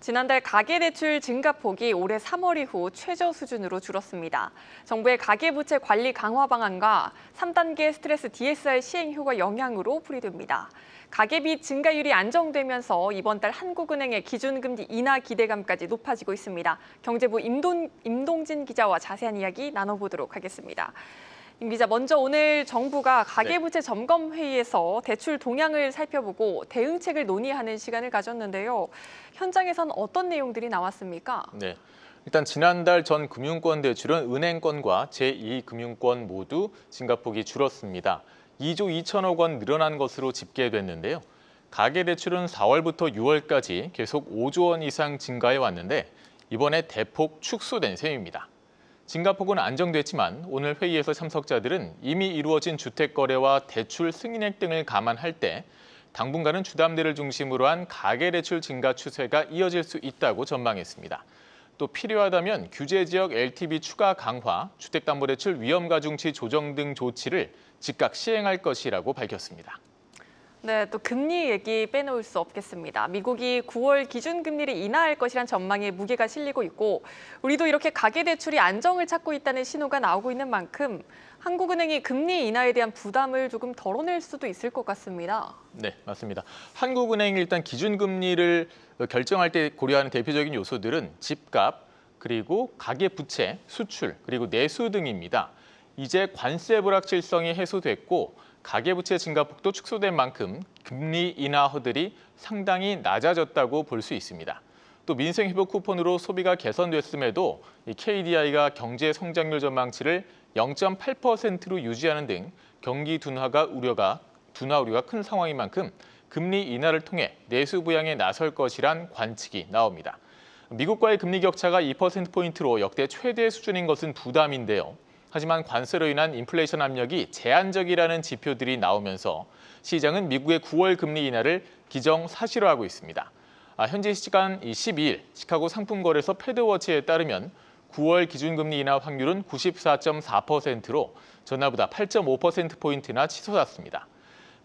지난달 가계대출 증가폭이 올해 3월 이후 최저 수준으로 줄었습니다. 정부의 가계부채 관리 강화 방안과 3단계 스트레스 DSR 시행 효과 영향으로 풀이됩니다. 가계빚 증가율이 안정되면서 이번 달 한국은행의 기준금리 인하 기대감까지 높아지고 있습니다. 경제부 임동진 기자와 자세한 이야기 나눠보도록 하겠습니다. 임 기자, 먼저 오늘 정부가 가계부채 점검 회의에서 대출 동향을 살펴보고 대응책을 논의하는 시간을 가졌는데요. 현장에선 어떤 내용들이 나왔습니까? 네, 일단 지난달 전 금융권 대출은 은행권과 제2금융권 모두 증가폭이 줄었습니다. 2조 2천억 원 늘어난 것으로 집계됐는데요. 가계대출은 4월부터 6월까지 계속 5조 원 이상 증가해 왔는데 이번에 대폭 축소된 셈입니다. 증가폭은 안정됐지만 오늘 회의에서 참석자들은 이미 이루어진 주택 거래와 대출 승인액 등을 감안할 때 당분간은 주담대를 중심으로 한 가계대출 증가 추세가 이어질 수 있다고 전망했습니다. 또 필요하다면 규제 지역 LTV 추가 강화, 주택담보대출 위험가중치 조정 등 조치를 즉각 시행할 것이라고 밝혔습니다. 네, 또 금리 얘기 빼놓을 수 없겠습니다. 미국이 9월 기준금리를 인하할 것이란 전망에 무게가 실리고 있고 우리도 이렇게 가계대출이 안정을 찾고 있다는 신호가 나오고 있는 만큼 한국은행이 금리 인하에 대한 부담을 조금 덜어낼 수도 있을 것 같습니다. 네, 맞습니다. 한국은행이 일단 기준금리를 결정할 때 고려하는 대표적인 요소들은 집값, 그리고 가계부채, 수출, 그리고 내수 등입니다. 이제 관세 불확실성이 해소됐고 가계부채 증가폭도 축소된 만큼 금리 인하 허들이 상당히 낮아졌다고 볼 수 있습니다. 또 민생회복 쿠폰으로 소비가 개선됐음에도 KDI가 경제 성장률 전망치를 0.8%로 유지하는 등 경기 둔화 우려가 큰 상황인 만큼 금리 인하를 통해 내수 부양에 나설 것이란 관측이 나옵니다. 미국과의 금리 격차가 2%포인트로 역대 최대 수준인 것은 부담인데요. 하지만 관세로 인한 인플레이션 압력이 제한적이라는 지표들이 나오면서 시장은 미국의 9월 금리 인하를 기정사실화하고 있습니다. 현지 시간 12일 시카고 상품거래소 패드워치에 따르면 9월 기준금리 인하 확률은 94.4%로 전날보다 8.5%포인트나 치솟았습니다.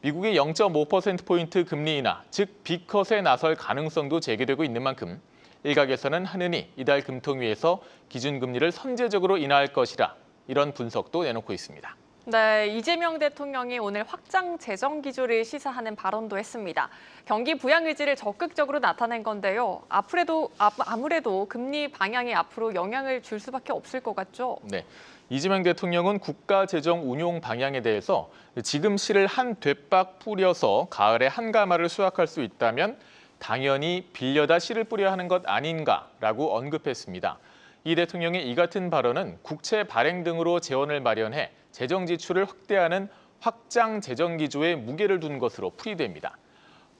미국의 0.5%포인트 금리 인하, 즉 빅컷에 나설 가능성도 제기되고 있는 만큼 일각에서는 한은이 이달 금통위에서 기준금리를 선제적으로 인하할 것이라 이런 분석도 내놓고 있습니다. 네, 이재명 대통령이 오늘 확장 재정 기조를 시사하는 발언도 했습니다. 경기 부양 의지를 적극적으로 나타낸 건데요. 아무래도 금리 방향에 앞으로 영향을 줄 수밖에 없을 것 같죠? 네, 이재명 대통령은 국가 재정 운용 방향에 대해서 지금 씨를 한 되박 뿌려서 가을에 한 가마를 수확할 수 있다면 당연히 빌려다 씨를 뿌려야 하는 것 아닌가라고 언급했습니다. 이 대통령의 이 같은 발언은 국채 발행 등으로 재원을 마련해 재정 지출을 확대하는 확장 재정 기조에 무게를 둔 것으로 풀이됩니다.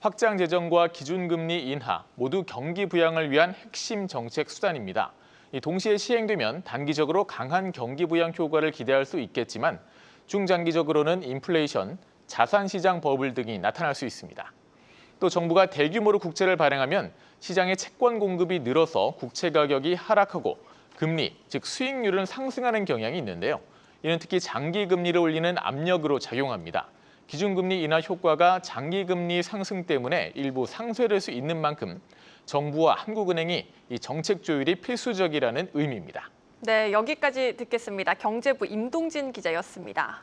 확장 재정과 기준금리 인하 모두 경기 부양을 위한 핵심 정책 수단입니다. 동시에 시행되면 단기적으로 강한 경기 부양 효과를 기대할 수 있겠지만 중장기적으로는 인플레이션, 자산시장 버블 등이 나타날 수 있습니다. 또 정부가 대규모로 국채를 발행하면 시장의 채권 공급이 늘어서 국채 가격이 하락하고 금리, 즉 수익률은 상승하는 경향이 있는데요. 이는 특히 장기 금리를 올리는 압력으로 작용합니다. 기준금리 인하 효과가 장기 금리 상승 때문에 일부 상쇄될 수 있는 만큼 정부와 한국은행이 이 정책 조율이 필수적이라는 의미입니다. 네, 여기까지 듣겠습니다. 경제부 임동진 기자였습니다.